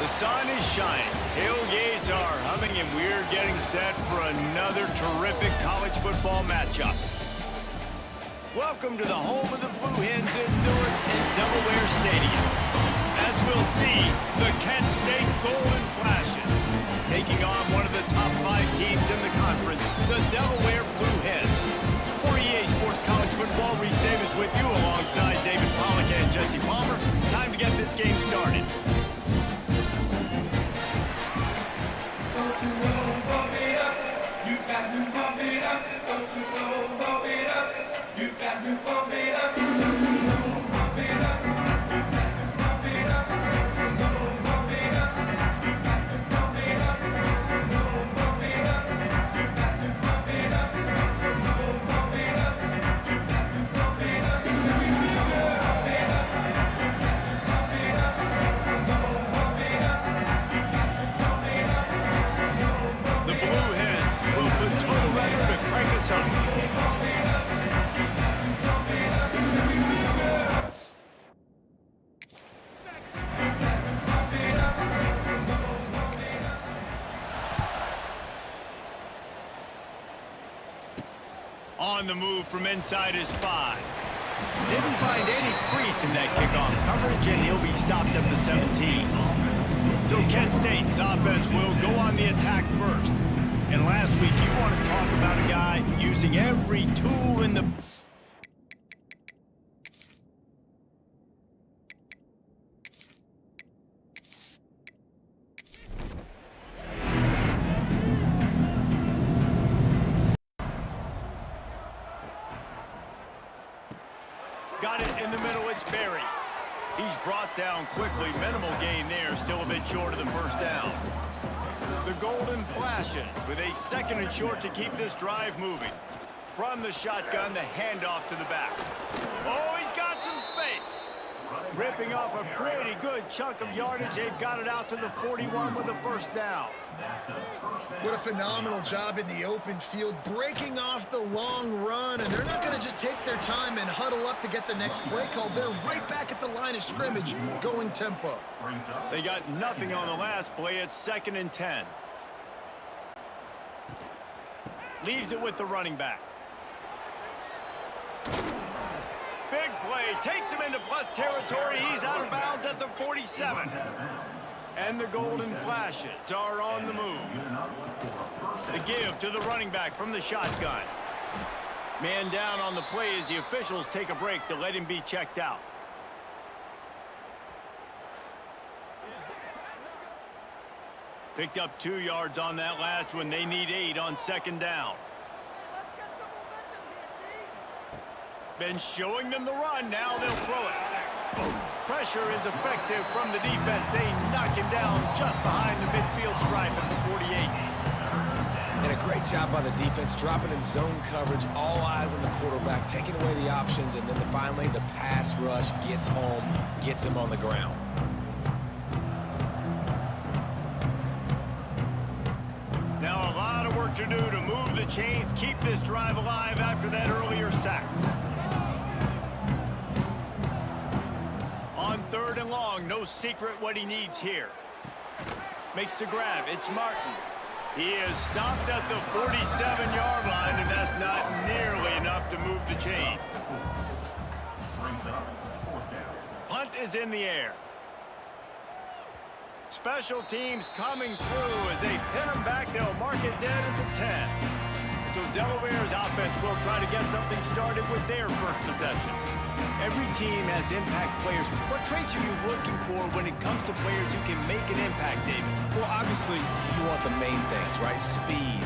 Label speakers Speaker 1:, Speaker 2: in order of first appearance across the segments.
Speaker 1: The sun is shining, tailgates are humming, and we're getting set for another terrific college football matchup. Welcome to the home of the Blue Hens in Newark and Delaware Stadium. As we'll see, the Kent State Golden Flashes taking on one of the top 5 teams in the conference, the Delaware Blue Hens. For EA Sports College Football, Reese Davis with you alongside David Pollack and Jesse Palmer. Time to get this game started. On the move from inside his 5. Didn't find any crease in that kickoff coverage, and he'll be stopped at the 17. So Kent State's offense will go on the attack first. And last week, you want to talk about a guy using every tool in the... Got it in the middle, it's Barry. He's brought down quickly, minimal gain there, still a bit short of the first down. The Golden Flashes with a 2nd and short to keep this drive moving. From the shotgun, the handoff to the back. Oh, he's got some space. Ripping off a pretty good chunk of yardage. They've got it out to the 41 with a first down.
Speaker 2: What a phenomenal job in the open field, breaking off the long run, and they're not going to just take their time and huddle up to get the next play called. They're right back at the line of scrimmage, going tempo.
Speaker 1: They got nothing on the last play. It's 2nd and 10. Leaves it with the running back. Big play, takes him into plus territory. He's out of bounds at the 47. And the Golden Flashes are on the move. The give to the running back from the shotgun. Man down on the play as the officials take a break to let him be checked out. Picked up 2 yards on that last one. They need 8 on 2nd down. Been showing them the run. Now they'll throw it. Pressure is effective from the defense. They knock him down just behind the midfield stripe at the 48.
Speaker 3: And a great job by the defense, dropping in zone coverage, all eyes on the quarterback, taking away the options, and then finally the pass rush gets home, gets him on the ground.
Speaker 1: Now a lot of work to do to move the chains, keep this drive alive after that earlier sack. On 3rd and long, no secret what he needs here. Makes the grab, it's Martin. He is stopped at the 47-yard line, and that's not nearly enough to move the chains. Punt is in the air. Special teams coming through as they pin him back. They'll mark it dead at the 10. So Delaware's offense will try to get something started with their first possession. Every team has impact players. What traits are you looking for when it comes to players who can make an impact, David?
Speaker 3: Well, obviously, you want the main things, right? Speed,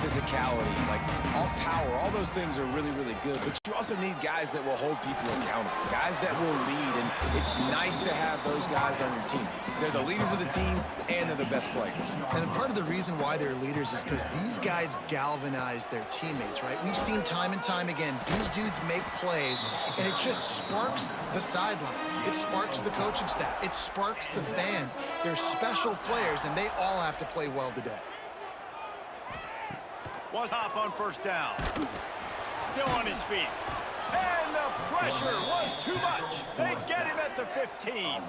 Speaker 3: physicality, like all power, all those things are really, really good. But you also need guys that will hold people accountable, guys that will lead, and it's nice to have those guys on your team. They're the leaders of the team, and they're the best players.
Speaker 2: And part of the reason why they're leaders is because these guys galvanize their teammates, right? We've seen time and time again, these dudes make plays, and it just sparks the sideline. It sparks the coaching staff. It sparks the fans. They're special players, and they all have to play well today.
Speaker 1: Was hop on first down. Still on his feet. And the pressure was too much. They get him at the 15.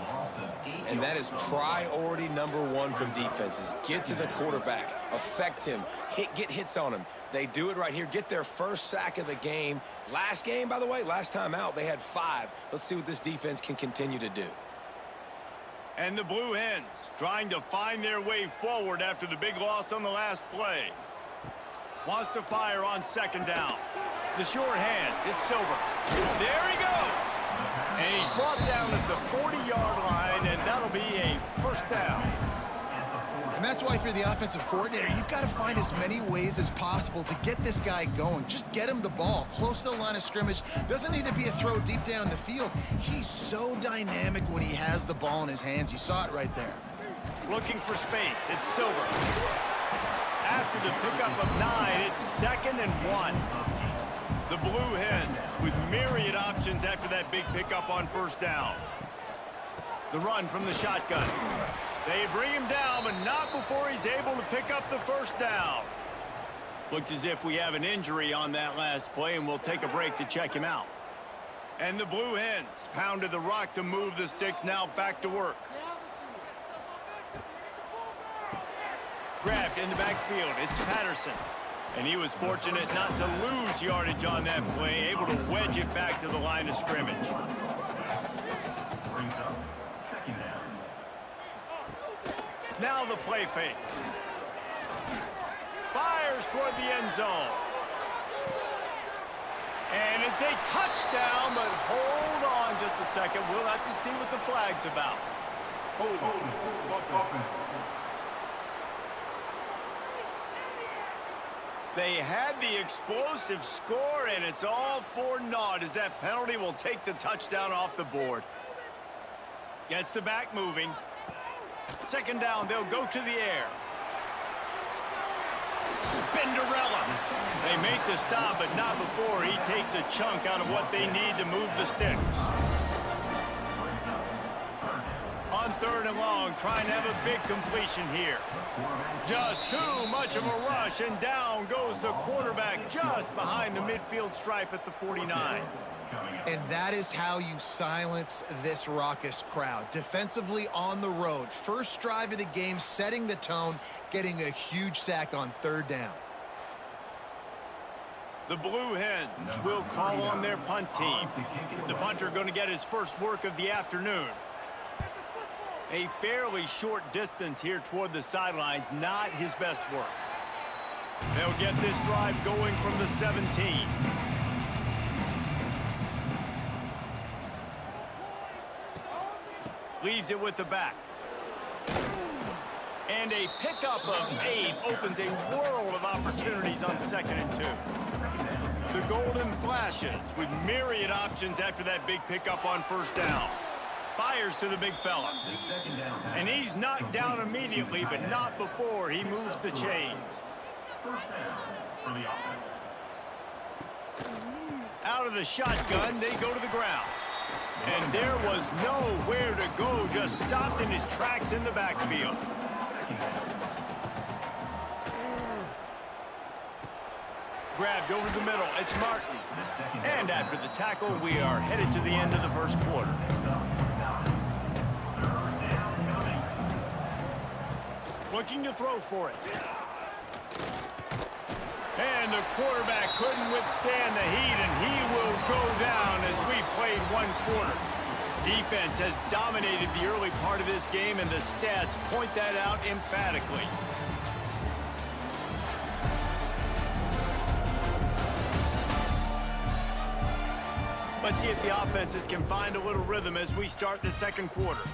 Speaker 3: And that is priority number one from defenses. Get to the quarterback, affect him, get hits on him. They do it right here. Get their first sack of the game. Last game, by the way, last time out, they had 5. Let's see what this defense can continue to do.
Speaker 1: And the Blue Hens trying to find their way forward after the big loss on the last play. Wants to fire on second down. The short hands, it's Silver. There he goes. And he's brought down at the 40-yard line, and that'll be a first down.
Speaker 2: And that's why, if you're the offensive coordinator, you've got to find as many ways as possible to get this guy going. Just get him the ball close to the line of scrimmage. Doesn't need to be a throw deep down the field. He's so dynamic when he has the ball in his hands. You saw it right there.
Speaker 1: Looking for space, it's Silver. After the pickup of 9, it's 2nd and 1. The Blue Hens with myriad options after that big pickup on first down. The run from the shotgun. They bring him down, but not before he's able to pick up the first down. Looks as if we have an injury on that last play, and we'll take a break to check him out. And the Blue Hens pounded the rock to move the sticks, now back to work. Grabbed in the backfield, it's Patterson. And he was fortunate not to lose yardage on that play, able to wedge it back to the line of scrimmage. Now the play fake. Fires toward the end zone. And it's a touchdown, but hold on just a second. We'll have to see what the flag's about. They had the explosive score, and it's all for naught as that penalty will take the touchdown off the board. Gets the back moving. Second down, they'll go to the air. Spinderella. They make the stop, but not before he takes a chunk out of what they need to move the sticks. On 3rd and long, trying to have a big completion here. Just too much of a rush, and down goes the quarterback just behind the midfield stripe at the 49.
Speaker 2: And that is how you silence this raucous crowd. Defensively on the road. First drive of the game, setting the tone, getting a huge sack on 3rd down.
Speaker 1: The Blue Hens will call on their punt team. The punter going to get his first work of the afternoon. A fairly short distance here toward the sidelines, not his best work. They'll get this drive going from the 17. Leaves it with the back. And a pickup of 8 opens a world of opportunities on 2nd and 2. The Golden Flashes with myriad options after that big pickup on first down. Fires to the big fella. And he's knocked down immediately, but not before he moves the chains. Out of the shotgun, they go to the ground. And there was nowhere to go, just stopped in his tracks in the backfield. Grabbed over the middle, it's Martin. And after the tackle, we are headed to the end of the first quarter. Looking to throw for it. And the quarterback couldn't withstand the heat, and he will go down as we played 1 quarter. Defense has dominated the early part of this game, and the stats point that out emphatically. Let's see if the offenses can find a little rhythm as we start the second quarter.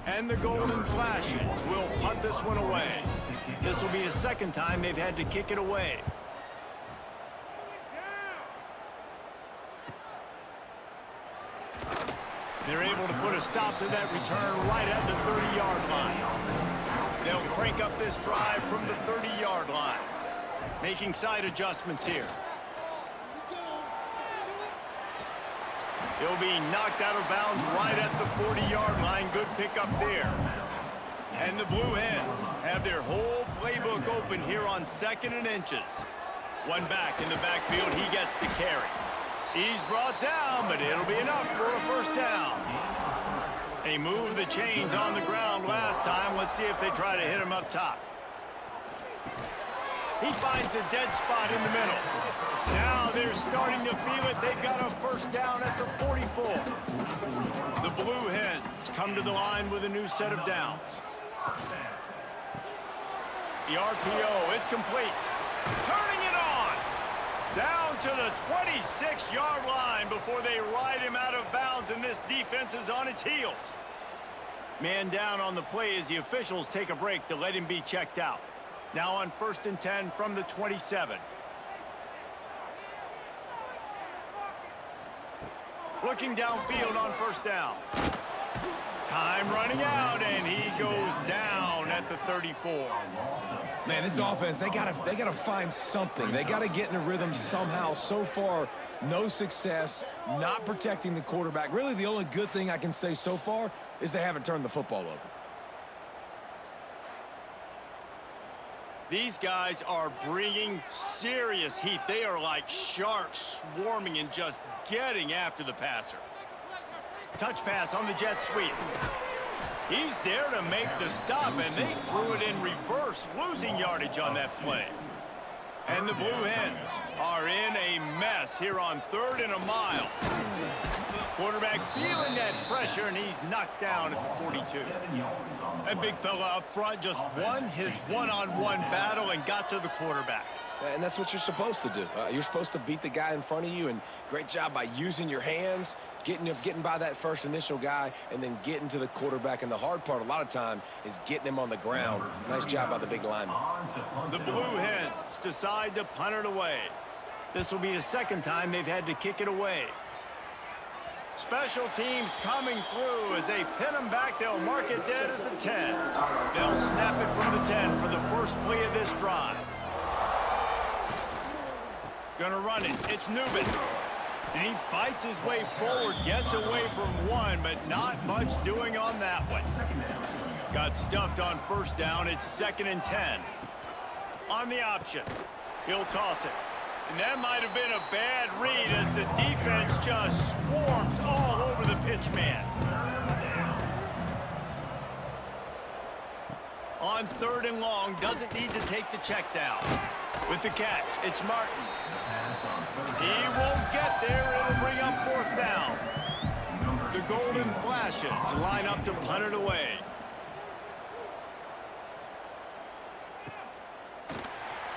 Speaker 1: And the Golden Flashes will punt this one away. This will be the second time they've had to kick it away. They're able to put a stop to that return right at the 30-yard line. They'll crank up this drive from the 30-yard line. Making side adjustments here. He'll be knocked out of bounds right at the 40-yard line. Good pickup there. And the Blue Hens have their whole playbook open here on 2nd and inches. One back in the backfield, he gets to carry. He's brought down, but it'll be enough for a first down. They moved the chains on the ground last time. Let's see if they try to hit him up top. He finds a dead spot in the middle. Now they're starting to feel it. They've got a first down at the 44. The Blue Hens come to the line with a new set of downs. The RPO, it's complete. Turning it on. Down to the 26-yard line before they ride him out of bounds, and this defense is on its heels. Man down on the play as the officials take a break to let him be checked out. Now on 1st and 10 from the 27. Looking downfield on first down. Time running out, and he goes down at the 34.
Speaker 3: Man, this offense, they gotta find something. They gotta get in a rhythm somehow. So far, no success, not protecting the quarterback. Really, the only good thing I can say so far is they haven't turned the football over.
Speaker 1: These guys are bringing serious heat. They are like sharks swarming and just getting after the passer. Touch pass on the jet sweep. He's there to make the stop, and they threw it in reverse, losing yardage on that play. And the Blue Hens are in a mess here on 3rd and a mile. Quarterback feeling that pressure, and he's knocked down at the 42. That big fella up front just won his one-on-one battle and got to the quarterback.
Speaker 3: And that's what you're supposed to do. You're supposed to beat the guy in front of you, and great job by using your hands, getting by that first initial guy, and then getting to the quarterback. And the hard part a lot of time is getting him on the ground. Nice job by the big lineman.
Speaker 1: The Blue Hens decide to punt it away. This will be the second time they've had to kick it away. Special teams coming through as they pin them back. They'll mark it dead at the 10. They'll snap it from the 10 for the first play of this drive. Gonna run it. It's Newman. And he fights his way forward, gets away from one, but not much doing on that one. Got stuffed on first down. It's 2nd and 10. On the option, he'll toss it. And that might have been a bad read as the defense just swarms all over the pitch man. On 3rd and long, doesn't need to take the check down. With the catch, it's Martin. He won't get there. It'll bring up 4th down. The Golden Flashes line up to punt it away.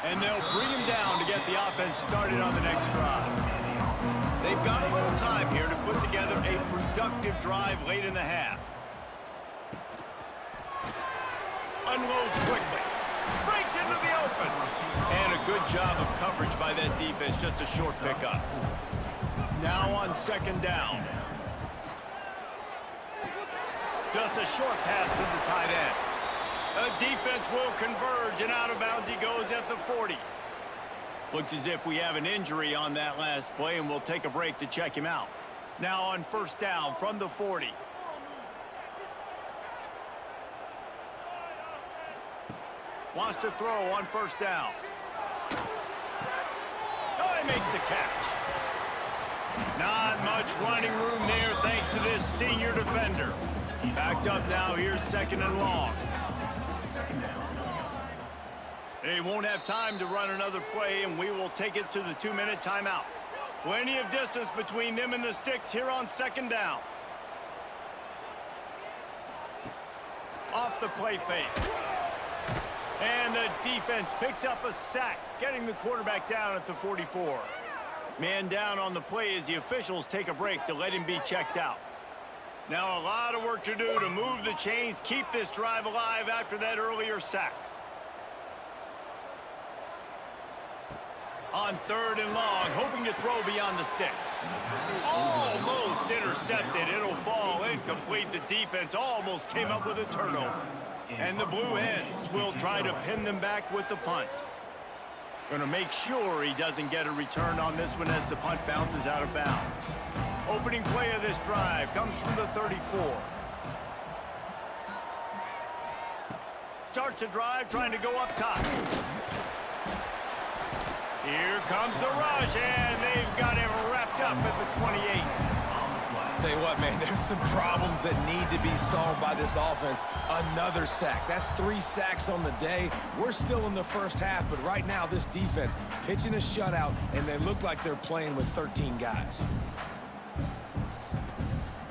Speaker 1: And they'll bring him down to get the offense started on the next drive. They've got a little time here to put together a productive drive late in the half. Unloads quickly. Breaks into the open. And a good job of coverage by that defense. Just a short pickup. Now on 2nd down. Just a short pass to the tight end. The defense will converge, and out of bounds he goes at the 40. Looks as if we have an injury on that last play, and we'll take a break to check him out. Now on 1st down from the 40. Wants to throw on 1st down. Oh, he makes the catch. Not much running room there thanks to this senior defender. Backed up now, here's 2nd and long. They won't have time to run another play, and we will take it to the 2-minute timeout. Plenty of distance between them and the sticks here on 2nd down. Off the play fake. And the defense picks up a sack, getting the quarterback down at the 44. Man down on the play as the officials take a break to let him be checked out. Now a lot of work to do to move the chains, keep this drive alive after that earlier sack. On 3rd and long, hoping to throw beyond the sticks. Almost intercepted. It'll fall incomplete. The defense almost came up with a turnover. And the Blue Hens will try to pin them back with the punt. Going to make sure he doesn't get a return on this one as the punt bounces out of bounds. Opening play of this drive comes from the 34. Starts a drive trying to go up top. Here comes the rush, and they've got him wrapped picked up at the 28.
Speaker 3: Tell you what, man, there's some problems that need to be solved by this offense. Another sack. That's 3 sacks on the day. We're still in the first half, but right now this defense pitching a shutout, and they look like they're playing with 13 guys.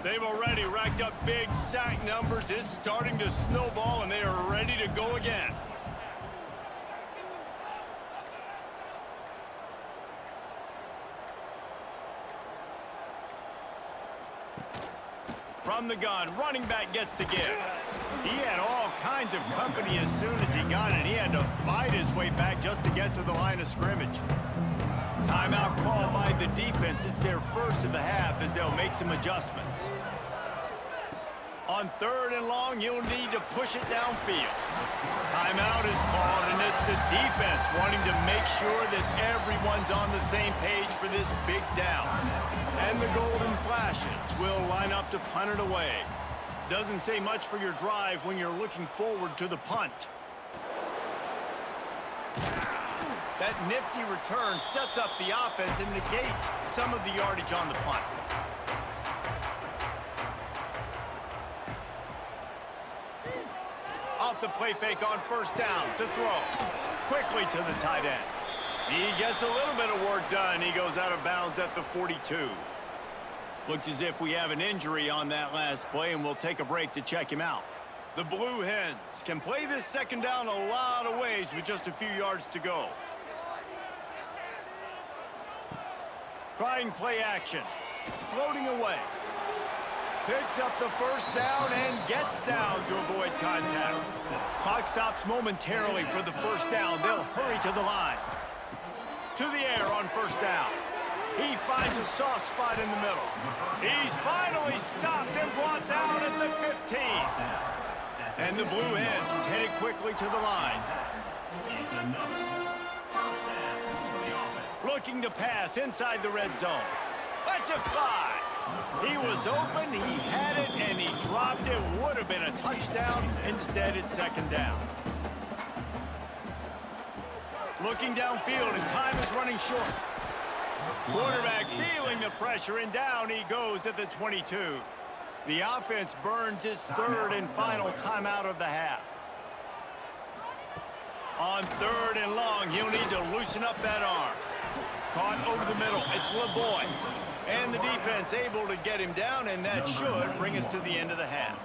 Speaker 1: They've already racked up big sack numbers. It's starting to snowball, and they are ready to go again. From the gun, running back gets to give. He had all kinds of company as soon as he got it. He had to fight his way back just to get to the line of scrimmage. Timeout called by the defense. It's their first of the half as they'll make some adjustments. On 3rd and long, you'll need to push it downfield. Timeout is called, and it's the defense wanting to make sure that everyone's on the same page for this big down. And the Golden Flashes will line up to punt it away. Doesn't say much for your drive when you're looking forward to the punt. That nifty return sets up the offense and negates some of the yardage on the punt. Off the play fake on 1st down to throw. Quickly to the tight end. He gets a little bit of work done. He goes out of bounds at the 42. Looks as if we have an injury on that last play, and we'll take a break to check him out. The Blue Hens can play this 2nd down a lot of ways with just a few yards to go. Trying play action. Floating away. Picks up the 1st down and gets down to avoid contact. Clock stops momentarily for the 1st down. They'll hurry to the line. To the air on 1st down. He finds a soft spot in the middle. He's finally stopped and brought down at the 15. And the Blue Hens headed quickly to the line. Looking to pass inside the red zone. Let's it fly. He was open, he had it, and he dropped it. Would have been a touchdown. Instead, it's 2nd down. Looking downfield, and time is running short. Quarterback feeling the pressure, and down he goes at the 22. The offense burns his 3rd and final timeout of the half. On 3rd and long, he'll need to loosen up that arm. Caught over the middle. It's LeBoy. And the defense able to get him down, and that should bring us to the end of the half.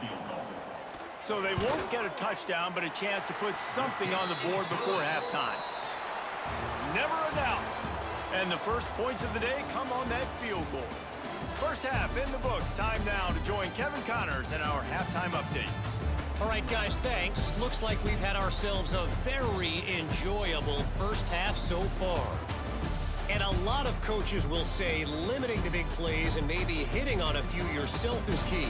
Speaker 1: So they won't get a touchdown, but a chance to put something on the board before halftime. Never a doubt. And the first points of the day come on that field goal. First half in the books. Time now to join Kevin Connors in our halftime update.
Speaker 4: All right, guys, thanks. Looks like we've had ourselves a very enjoyable first half so far. And a lot of coaches will say limiting the big plays and maybe hitting on a few yourself is key.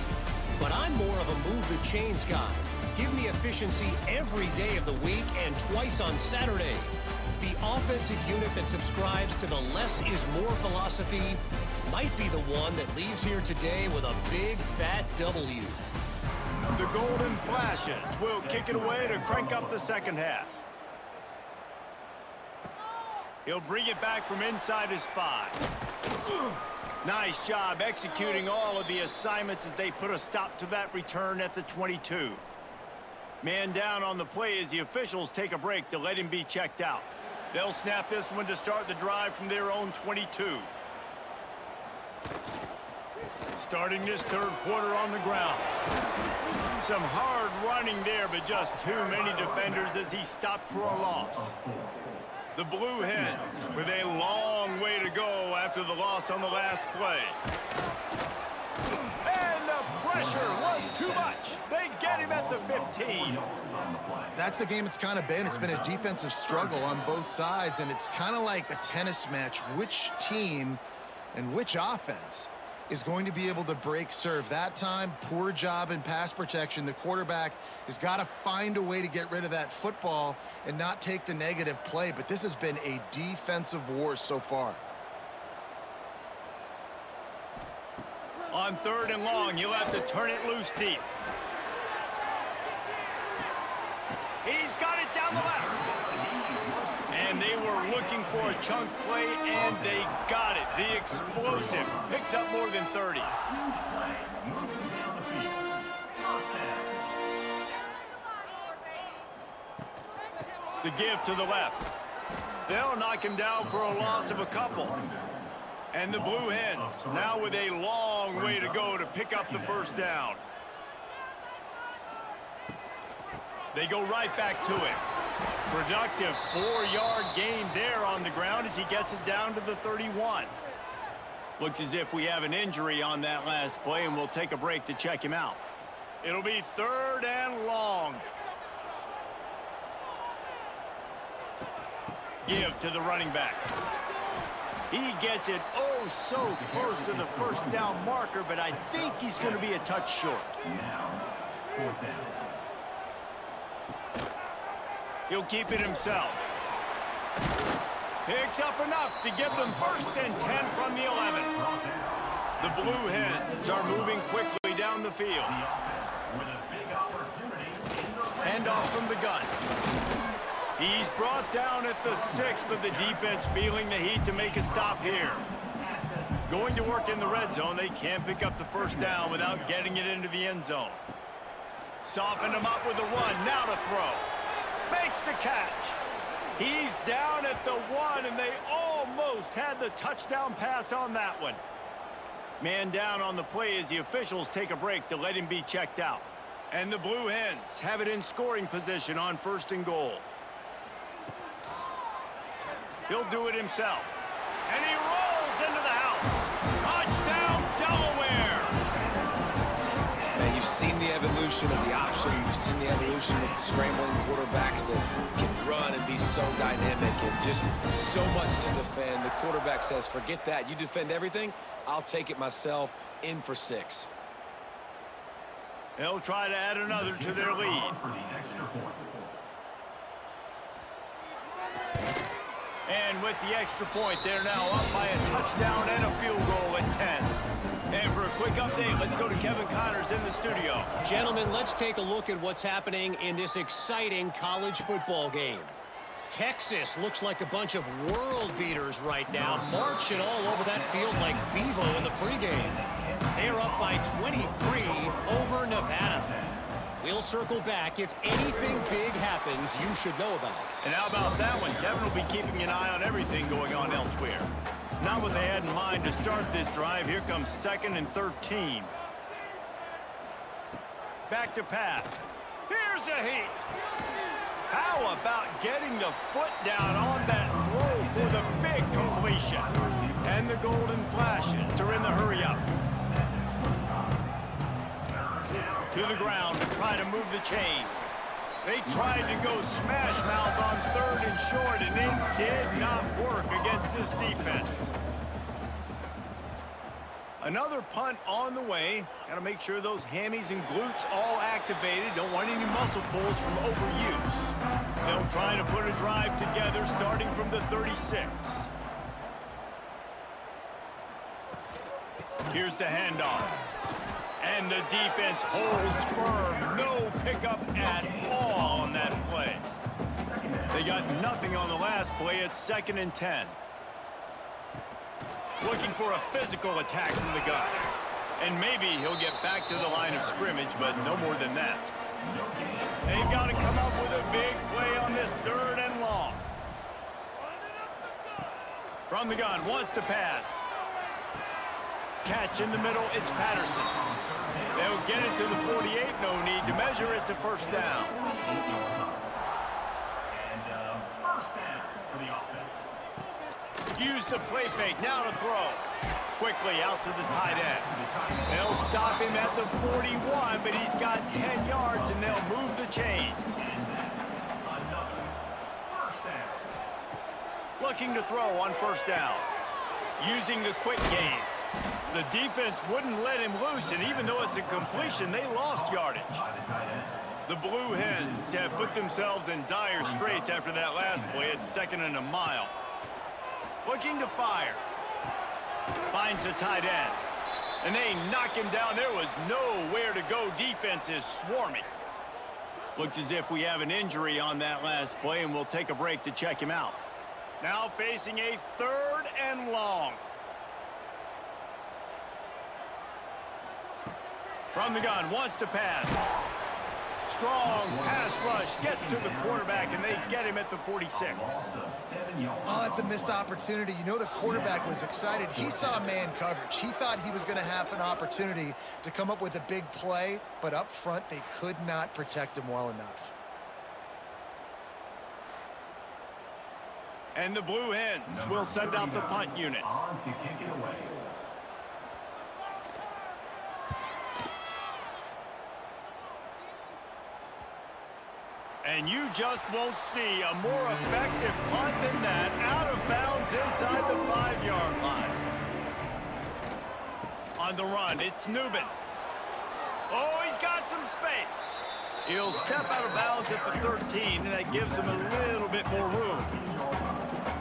Speaker 4: But I'm more of a move the chains guy. Give me efficiency every day of the week and twice on Saturday. The offensive unit that subscribes to the less is more philosophy might be the one that leaves here today with a big fat W.
Speaker 1: The Golden Flashes will kick it away to crank up the 2nd half. He'll bring it back from inside his 5. Nice job executing all of the assignments as they put a stop to that return at the 22. Man down on the play as the officials take a break to let him be checked out. They'll snap this one to start the drive from their own 22. Starting this 3rd quarter on the ground. Some hard running there, but just too many defenders as he stopped for a loss. The Blue Hens with a long way to go after the loss on the last play. And the pressure was too much. They get him at the 15.
Speaker 2: That's the game it's kind of been. It's been a defensive struggle on both sides, and it's kind of like a tennis match. Which team and which offense is going to be able to break serve? That time, poor job in pass protection. The quarterback has got to find a way to get rid of that football and not take the negative play. But this has been a defensive war so far.
Speaker 1: On 3rd and long, you'll have to turn it loose deep. He's got it down the left. And they were looking for a chunk play, and they got it. The explosive picks up more than 30. The give to the left. They'll knock him down for a loss of a couple. And the Blue Hens now with a long way to go to pick up the first down. They go right back to it. Productive 4-yard gain there on the ground as he gets it down to the 31. Looks as if we have an injury on that last play, and we'll take a break to check him out. It'll be 3rd and long. Give to the running back. He gets it oh so close to the first down marker, but I think he's going to be a touch short. He'll keep it himself. Picks up enough to give them 1st and 10 from the 11. The Blue Hens are moving quickly down the field. Hand off from the gun. He's brought down at the 6, but the defense feeling the heat to make a stop here. Going to work in the red zone. They can't pick up the first down without getting it into the end zone. Soften him up with the run. Now to throw. Makes the catch. He's down at the 1, and they almost had the touchdown pass on that one. Man down on the play as the officials take a break to let him be checked out. And the Blue Hens have it in scoring position on 1st and goal. He'll do it himself. And he rolls into the house. Touchdown, Delaware!
Speaker 3: Man, you've seen the evolution of the option. You've seen the evolution of the scrambling quarterbacks that can run and be so dynamic and just so much to defend. The quarterback says, forget that. You defend everything, I'll take it myself. In for 6.
Speaker 1: They'll try to add another to their lead. And with the extra point, they're now up by a touchdown and a field goal at 10. And for a quick update, let's go to Kevin Connors in the studio.
Speaker 4: Gentlemen, let's take a look at what's happening in this exciting college football game. Texas looks like a bunch of world beaters right now, marching all over that field like Bevo in the pregame. They're up by 23 over Nevada. We'll circle back. If anything big happens, you should know about it.
Speaker 1: And how about that one? Kevin will be keeping an eye on everything going on elsewhere. Not what they had in mind to start this drive. Here comes 2nd and 13. Back to pass. Here's a heat. How about getting the foot down on that throw for the big completion? And the golden flashes are in the hurry up. To the ground to try to move the chains. They tried to go smash mouth on 3rd and short, and it did not work against this defense. Another punt on the way. Got to make sure those hammies and glutes all activated. Don't want any muscle pulls from overuse. They'll try to put a drive together starting from the 36. Here's the handoff. And the defense holds firm. No pickup at all on that play. They got nothing on the last play. It's 2nd and 10. Looking for a physical attack from the gun. And maybe he'll get back to the line of scrimmage, but no more than that. They've got to come up with a big play on this 3rd and long. From the gun, wants to pass. Catch in the middle, it's Patterson. They'll get it to the 48, no need to measure, it's a first down. Use the play fake, now to throw. Quickly out to the tight end. They'll stop him at the 41, but he's got 10 yards, and they'll move the chains. Looking to throw on first down. Using the quick game. The defense wouldn't let him loose, and even though it's a completion, they lost yardage. The Blue Hens have put themselves in dire straits after that last play. It's 2nd and a mile. Looking to fire. Finds the tight end. And they knock him down. There was nowhere to go. Defense is swarming. Looks as if we have an injury on that last play, and we'll take a break to check him out. Now facing a 3rd and long. From the gun, wants to pass. Strong pass rush, gets to the quarterback, and they get him at the 46.
Speaker 2: Oh, that's a missed opportunity. You know the quarterback was excited. He saw man coverage. He thought he was going to have an opportunity to come up with a big play, but up front, they could not protect him well enough.
Speaker 1: And the Blue Hens will send out the punt unit. And you just won't see a more effective punt than that, out of bounds inside the 5-yard line. On the run, it's Newman. Oh, he's got some space. He'll step out of bounds at the 13, and that gives him a little bit more room.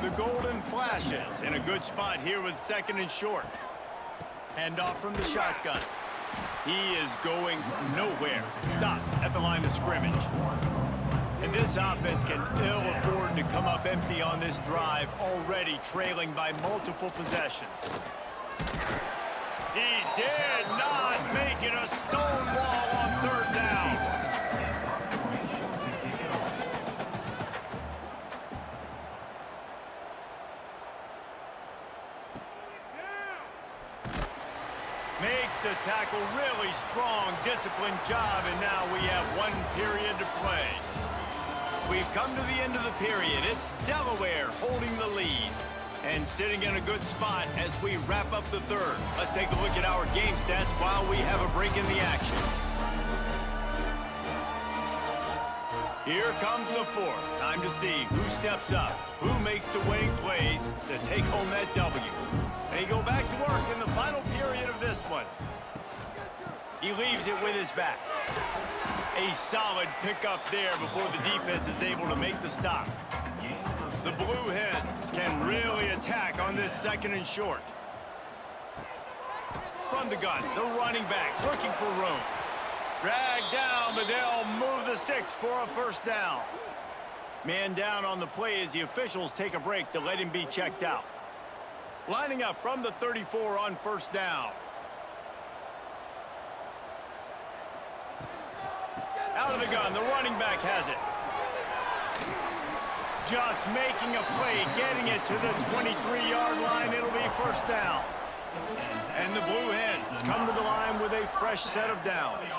Speaker 1: The Golden Flashes in a good spot here with 2nd and short. Handoff from the shotgun. He is going nowhere. Stop at the line of scrimmage. And this offense can ill afford to come up empty on this drive, already trailing by multiple possessions. He did not make it a stonewall on 3rd down. Makes the tackle, really strong, disciplined job, and now we have 1 period to play. We've come to the end of the period. It's Delaware holding the lead and sitting in a good spot as we wrap up the 3rd. Let's take a look at our game stats while we have a break in the action. Here comes the 4th. Time to see who steps up, who makes the winning plays to take home that W. They go back to work in the final period of this one. He leaves it with his back. A solid pickup there before the defense is able to make the stop. The Blue Hens can really attack on this 2nd and short. From the gun, the running back looking for room. Dragged down, but they'll move the sticks for a 1st down. Man down on the play as the officials take a break to let him be checked out. Lining up from the 34 on 1st down. Out of the gun, the running back has it. Just making a play, getting it to the 23-yard line. It'll be 1st down. And the Blue Hens come to the line with a fresh set of downs.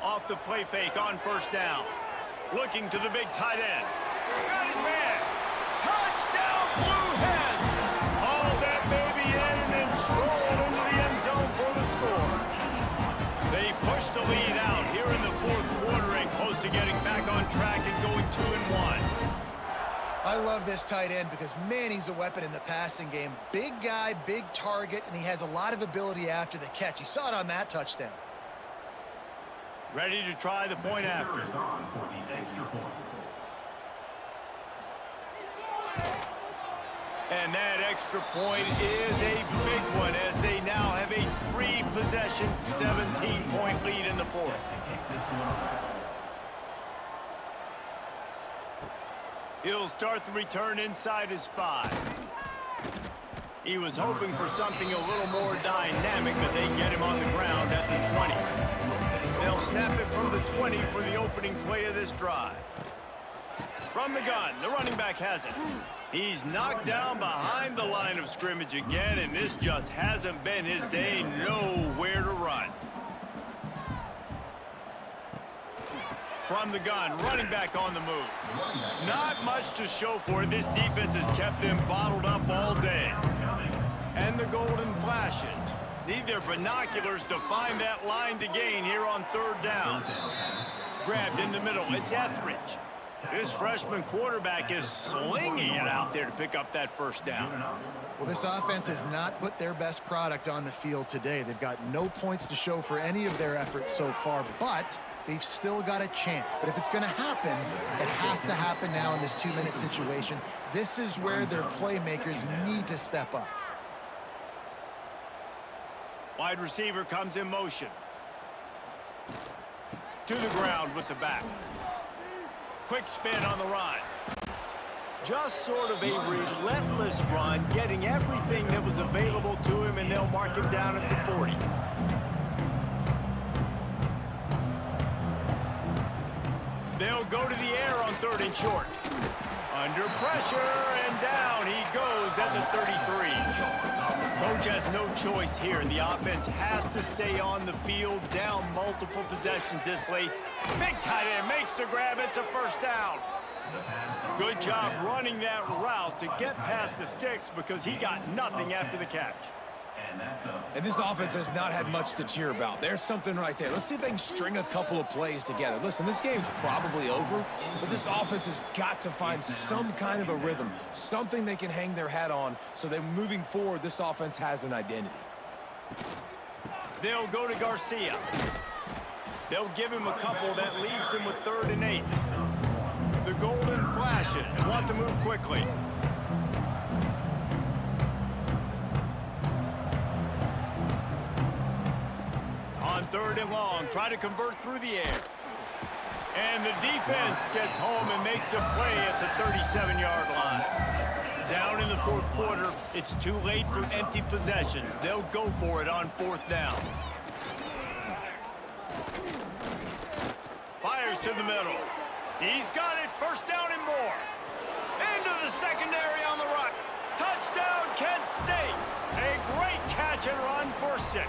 Speaker 1: Off the play fake on 1st down. Looking to the big tight end. Got his man. Touchdown, Blue Hens! Haul that baby in and then stroll into the end zone for the score. They push the lead out here in the 4th quarter and close to getting back on track and going 2-1.
Speaker 2: I love this tight end because, man, he's a weapon in the passing game. Big guy, big target, and he has a lot of ability after the catch. You saw it on that touchdown.
Speaker 1: Ready to try the point after. And that extra point is a big one as they now have a 3-possession, 17-point lead in the 4th. He'll start the return inside his 5. He was hoping for something a little more dynamic, but they get him on the ground at the 20. They'll snap it from the 20 for the opening play of this drive. From the gun, the running back has it. He's knocked down behind the line of scrimmage again, and this just hasn't been his day. Nowhere to run. From the gun, running back on the move. Not much to show for it. This defense has kept them bottled up all day. And the Golden Flashes need their binoculars to find that line to gain here on 3rd down. Grabbed in the middle, it's Etheridge. This freshman quarterback is slinging it out there to pick up that 1st down.
Speaker 2: Well, this offense has not put their best product on the field today. They've got no points to show for any of their efforts so far, but they've still got a chance. But if it's going to happen, it has to happen now in this 2-minute situation. This is where their playmakers need to step up.
Speaker 1: Wide receiver comes in motion. To the ground with the back. Quick spin on the run. Just sort of a relentless run, getting everything that was available to him, and they'll mark him down at the 40. They'll go to the air on 3rd and short. Under pressure, and down he goes at the 33. Coach has no choice here, and the offense has to stay on the field, down multiple possessions this late. Big tight end makes the grab. It's a 1st down. Good job running that route to get past the sticks because he got nothing after the catch.
Speaker 3: And this offense has not had much to cheer about. There's something right there. Let's see if they can string a couple of plays together. Listen, this game's probably over, but this offense has got to find some kind of a rhythm, something they can hang their hat on so that moving forward, this offense has an identity.
Speaker 1: They'll go to Garcia. They'll give him a couple that leaves him with 3rd and 8. The golden flashes want to move quickly. On 3rd and long, try to convert through the air. And the defense gets home and makes a play at the 37-yard line. Down in the 4th quarter, it's too late for empty possessions. They'll go for it on 4th down. Fires to the middle. He's got it, 1st down and more. Into the secondary on the run. Touchdown, Kent State. A great catch and run for 6.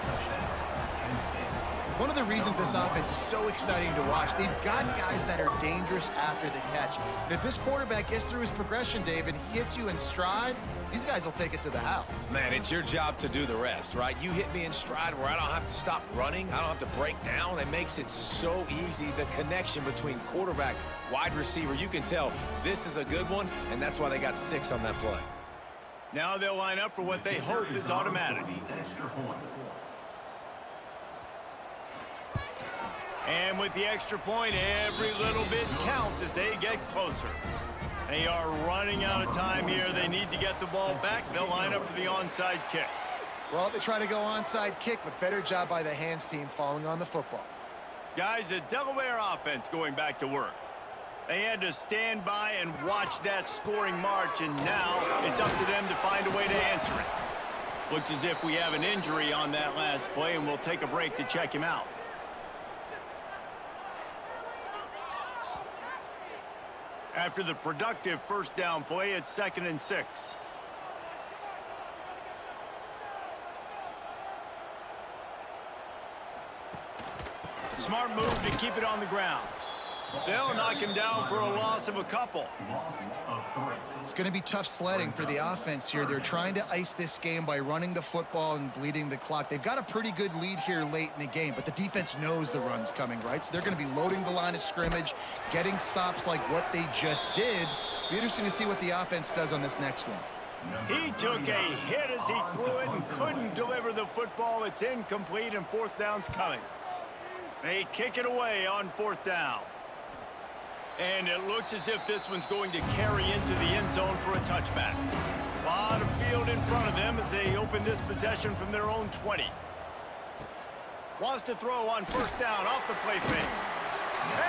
Speaker 2: One of the reasons this offense is so exciting to watch, they've got guys that are dangerous after the catch. And if this quarterback gets through his progression, David, hits you in stride, these guys will take it to the house.
Speaker 3: Man, it's your job to do the rest, right? You hit me in stride where I don't have to stop running. I don't have to break down. It makes it so easy. The connection between quarterback, wide receiver, you can tell this is a good one, and that's why they got 6 on that play.
Speaker 1: Now they'll line up for what they hope is automatic. And with the extra point, every little bit counts as they get closer. They are running out of time here. They need to get the ball back. They'll line up for the onside kick.
Speaker 2: Well, they try to go onside kick, but better job by the hands team falling on the football.
Speaker 1: Guys, the Delaware offense going back to work. They had to stand by and watch that scoring march, and now it's up to them to find a way to answer it. Looks as if we have an injury on that last play, and we'll take a break to check him out. After the productive 1st down play, it's 2nd and 6. Smart move to keep it on the ground. They'll knock him down for a loss of a couple.
Speaker 2: It's going to be tough sledding for the offense here. They're trying to ice this game by running the football and bleeding the clock. They've got a pretty good lead here late in the game, but the defense knows the run's coming, right? So they're going to be loading the line of scrimmage, getting stops like what they just did. Be interesting to see what the offense does on this next one.
Speaker 1: He took a hit as he threw it and couldn't deliver the football. It's incomplete, and 4th down's coming. They kick it away on 4th down. And it looks as if this one's going to carry into the end zone for a touchback. A lot of field in front of them as they open this possession from their own 20. Wants to throw on 1st down off the play fake.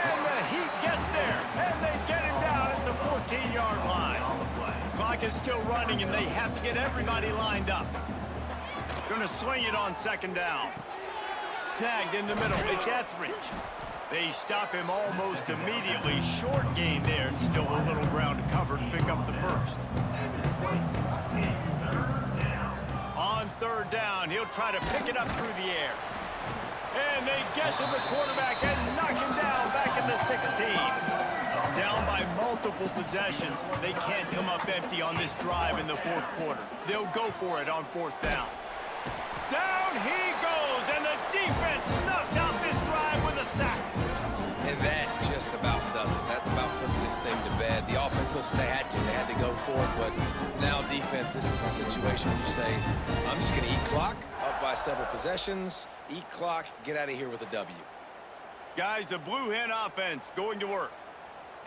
Speaker 1: And the Heat gets there, and they get him down at the 14-yard line. Clock is still running, and they have to get everybody lined up. Going to swing it on 2nd down. Snagged in the middle. It's Etheridge. They stop him almost immediately. Short gain there, and still a little ground to cover to pick up the 1st. On 3rd down, he'll try to pick it up through the air. And they get to the quarterback and knock him down back at the 16. Down by multiple possessions. They can't come up empty on this drive in the 4th quarter. They'll go for it on 4th down. Down he goes, and the defense snuffs out this drive with a sack.
Speaker 3: And that just about does it. That about puts this thing to bed. The offense, listen, they had to go for it, but now defense, this is the situation where you say, I'm just going to eat clock, up by several possessions, eat clock, get out of here with a W.
Speaker 1: Guys, the Blue Hen offense going to work.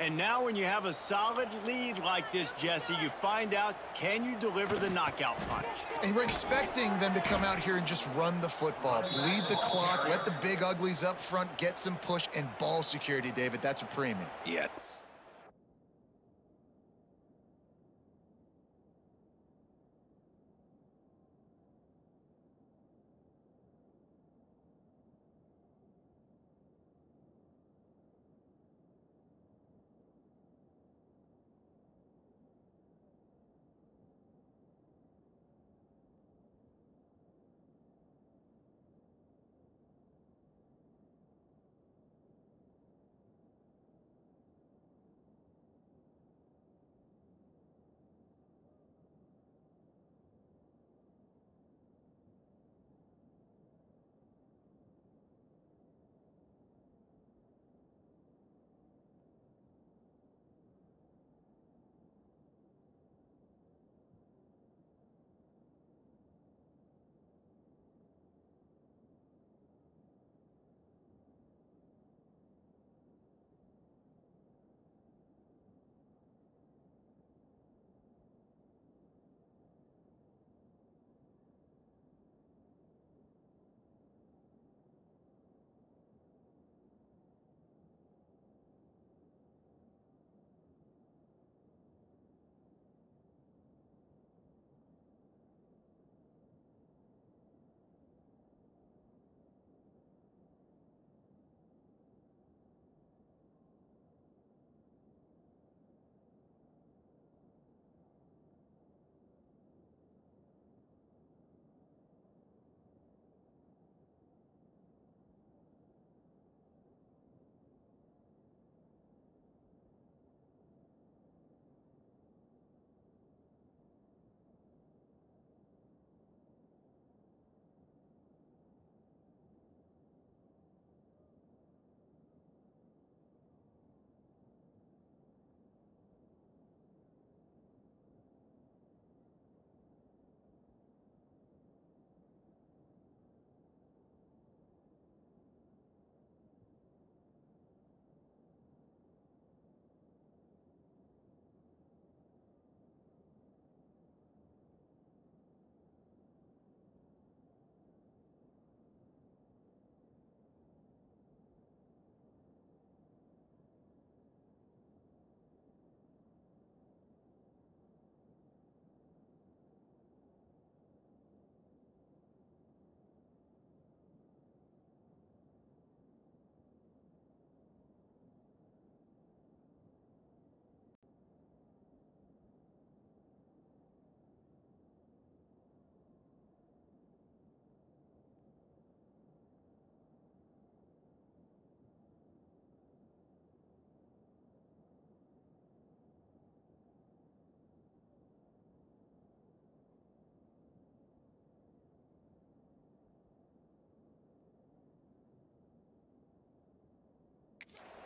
Speaker 1: And now when you have a solid lead like this, Jesse, you find out, can you deliver the knockout punch?
Speaker 2: And we're expecting them to come out here and just run the football, bleed the clock, let the big uglies up front get some push, and ball security, David. That's a premium.
Speaker 3: Yeah.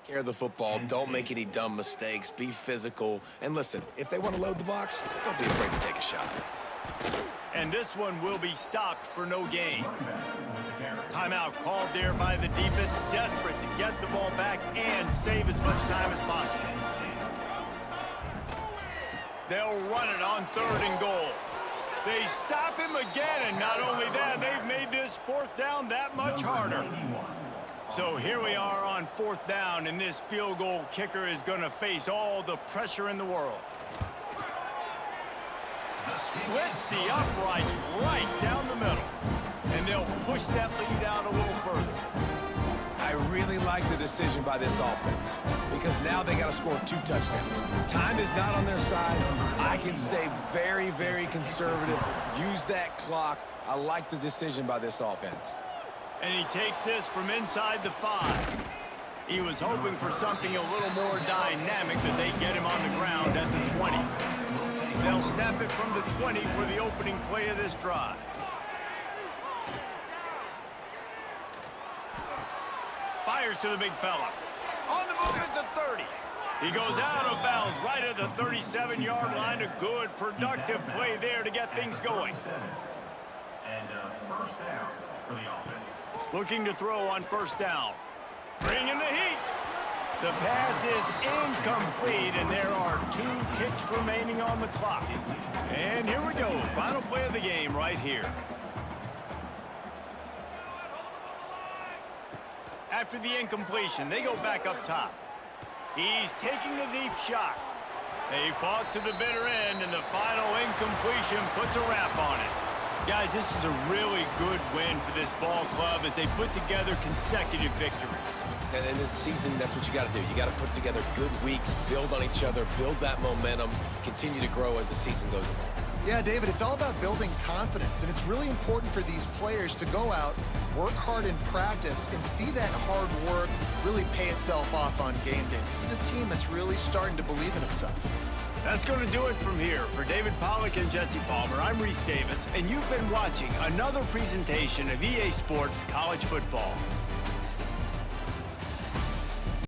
Speaker 3: care of the football. Don't make any dumb mistakes. Be physical. And listen, if they want to load the box, don't be afraid to take a shot.
Speaker 1: And this one will be stopped for no gain. Timeout called there by the defense, desperate to get the ball back and save as much time as possible. They'll run it on 3rd and goal. They stop him again, and not only that, they've made this 4th down that much harder. So here we are on 4th down, and this field goal kicker is going to face all the pressure in the world. Splits the uprights right down the middle, and they'll push that lead out a little further.
Speaker 3: I really like the decision by this offense because now they got to score 2 touchdowns. Time is not on their side. I can stay very, very conservative, use that clock. I like the decision by this offense.
Speaker 1: And he takes this from inside the 5. He was hoping for something a little more dynamic, but they get him on the ground at the 20. They'll snap it from the 20 for the opening play of this drive. Fires to the big fella. On the move at the 30. He goes out of bounds right at the 37-yard line. A good, productive play there to get things going.
Speaker 5: And first down for the offense.
Speaker 1: Looking to throw on 1st down. Bringing the heat. The pass is incomplete, and there are 2 ticks remaining on the clock. And here we go. Final play of the game right here. After the incompletion, they go back up top. He's taking the deep shot. They fought to the bitter end, and the final incompletion puts a wrap on it. Guys, this is a really good win for this ball club as they put together consecutive victories.
Speaker 3: And in this season, that's what you got to do. You got to put together good weeks, build on each other, build that momentum, continue to grow as the season goes along.
Speaker 2: Yeah, David, it's all about building confidence, and it's really important for these players to go out, work hard in practice, and see that hard work really pay itself off on game day. This is a team that's really starting to believe in itself.
Speaker 1: That's going to do it from here. For David Pollack and Jesse Palmer, I'm Reese Davis, and you've been watching another presentation of EA Sports College Football.